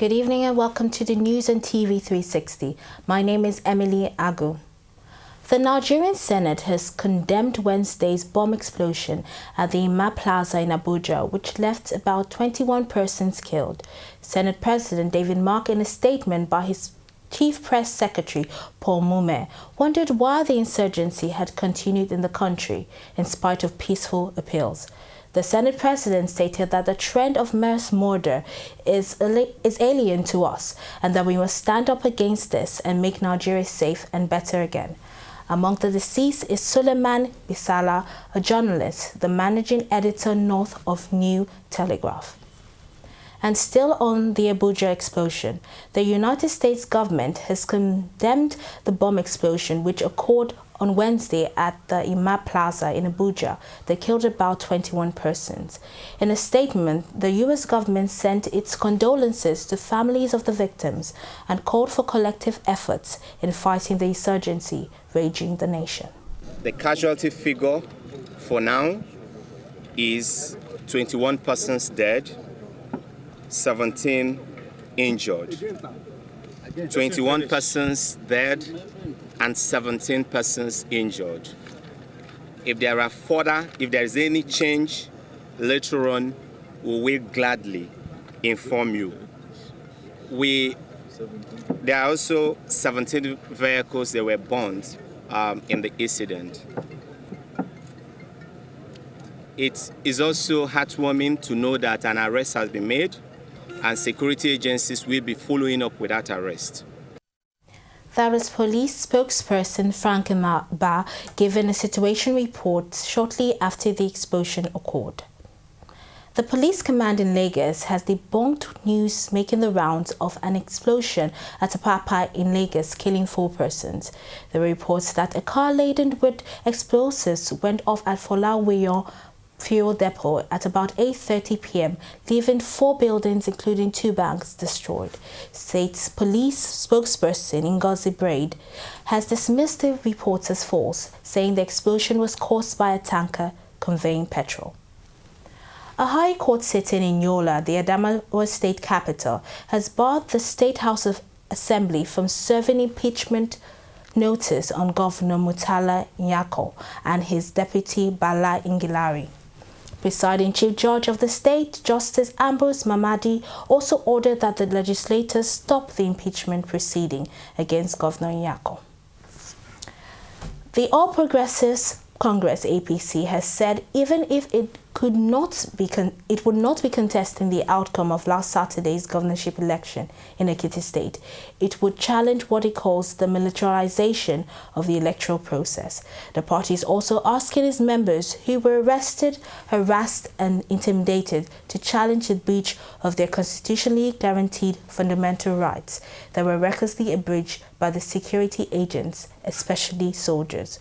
Good evening and welcome to the news on TV360. My name is Emily Agu. The Nigerian Senate has condemned Wednesday's bomb explosion at the Ima Plaza in Abuja, which left about 21 persons killed. Senate President David Mark, in a statement by his Chief Press Secretary Paul Mume, wondered why the insurgency had continued in the country in spite of peaceful appeals. The Senate President stated that the trend of mass murder is alien to us and that we must stand up against this and make Nigeria safe and better again. Among the deceased is Suleiman Bisala, a journalist, the managing editor north of New Telegraph. And still on the Abuja explosion, the United States government has condemned the bomb explosion which occurred on Wednesday at the Ima Plaza in Abuja that killed about 21 persons. In a statement, the U.S. government sent its condolences to families of the victims and called for collective efforts in fighting the insurgency raging the nation. The casualty figure for now is 21 persons dead, 17 injured. 21 persons dead and 17 persons injured. If there is any change later on, we will gladly inform you. There are also 17 vehicles that were burned in the incident. It is also heartwarming to know that an arrest has been made and security agencies will be following up with that arrest. That was police spokesperson Frank Ba giving a situation report shortly after the explosion occurred. The police command in Lagos has debunked news making the rounds of an explosion at Apapa in Lagos, killing 4 persons. The reports that a car laden with explosives went off at Folawiyo fuel depot at about 8:30 p.m., leaving 4 buildings, including 2 banks, destroyed. State police spokesperson Ngozi Braid has dismissed the reports as false, saying the explosion was caused by a tanker conveying petrol. A high court sitting in Yola, the Adamawa state capital, has barred the State House of Assembly from serving impeachment notice on Governor Murtala Nyako and his deputy Bala Ingilari. Presiding Chief Judge of the state, Justice Ambrose Mamadi, also ordered that the legislators stop the impeachment proceeding against Governor Nyako. The All Progressives Congress APC has said even if it would not be contesting the outcome of last Saturday's governorship election in Ekiti State, it would challenge what it calls the militarization of the electoral process. The party is also asking its members who were arrested, harassed and intimidated to challenge the breach of their constitutionally guaranteed fundamental rights that were recklessly abridged by the security agents, especially soldiers.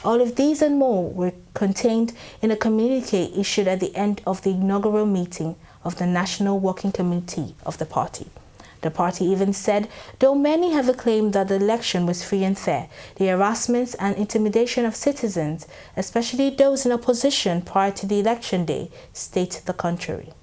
All of these and more were contained in a communique issued at the end of the inaugural meeting of the National Working Committee of the party. The party even said, though many have acclaimed that the election was free and fair, the harassments and intimidation of citizens, especially those in opposition prior to the election day, state the contrary.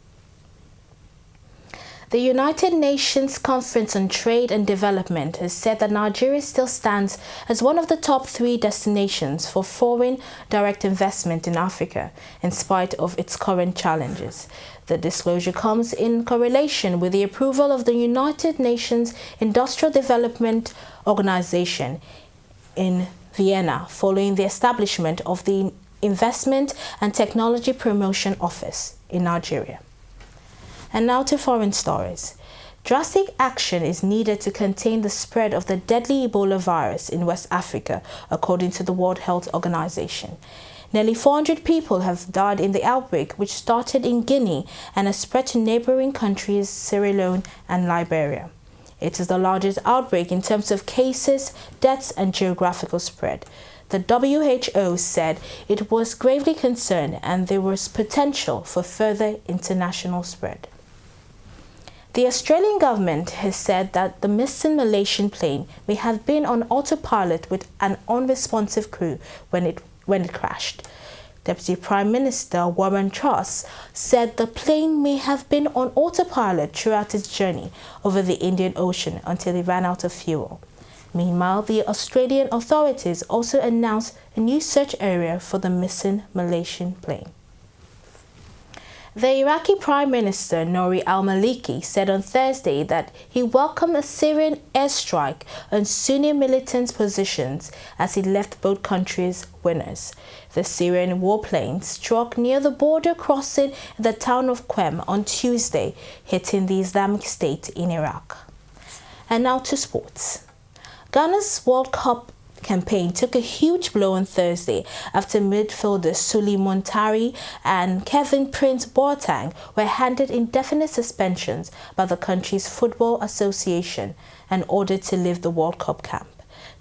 The United Nations Conference on Trade and Development has said that Nigeria still stands as one of the top 3 destinations for foreign direct investment in Africa, in spite of its current challenges. The disclosure comes in correlation with the approval of the United Nations Industrial Development Organization in Vienna, following the establishment of the Investment and Technology Promotion Office in Nigeria. And now to foreign stories. Drastic action is needed to contain the spread of the deadly Ebola virus in West Africa, according to the World Health Organization. Nearly 400 people have died in the outbreak, which started in Guinea and has spread to neighboring countries Sierra Leone and Liberia. It is the largest outbreak in terms of cases, deaths and geographical spread. The WHO said it was gravely concerned and there was potential for further international spread. The Australian government has said that the missing Malaysian plane may have been on autopilot with an unresponsive crew when it crashed. Deputy Prime Minister Warren Truss said the plane may have been on autopilot throughout its journey over the Indian Ocean until it ran out of fuel. Meanwhile, the Australian authorities also announced a new search area for the missing Malaysian plane. The Iraqi Prime Minister Nouri al-Maliki said on Thursday that he welcomed a Syrian airstrike on Sunni militant positions as he left both countries winners. The Syrian warplane struck near the border crossing in the town of Qem on Tuesday, hitting the Islamic State in Iraq. And now to sports. Ghana's World Cup campaign took a huge blow on Thursday after midfielders Suli Montari and Kevin Prince Boateng were handed indefinite suspensions by the country's Football Association and ordered to leave the World Cup camp.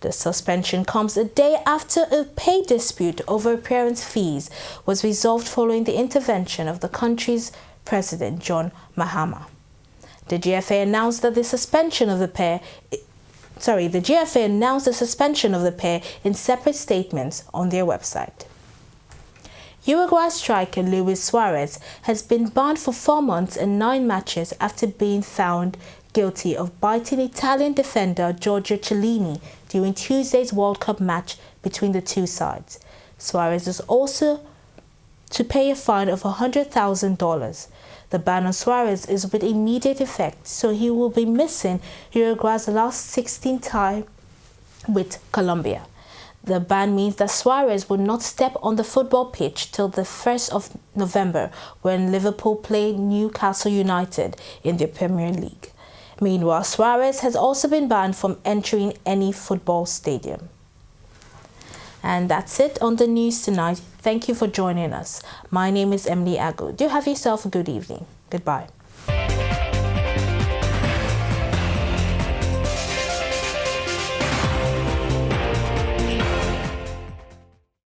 The suspension comes a day after a pay dispute over appearance fees was resolved following the intervention of the country's president, John Mahama. The GFA announced the suspension of the pair in separate statements on their website. Uruguay striker Luis Suarez has been banned for 4 months and 9 matches after being found guilty of biting Italian defender Giorgio Chiellini during Tuesday's World Cup match between the two sides. Suarez is also to pay a fine of $100,000. The ban on Suarez is with immediate effect, so he will be missing Uruguay's last 16 tie with Colombia. The ban means that Suarez will not step on the football pitch till the 1st of November when Liverpool play Newcastle United in the Premier League. Meanwhile, Suarez has also been banned from entering any football stadium. And that's it on the news tonight. Thank you for joining us. My name is Emily Agu. Do have yourself a good evening. Goodbye.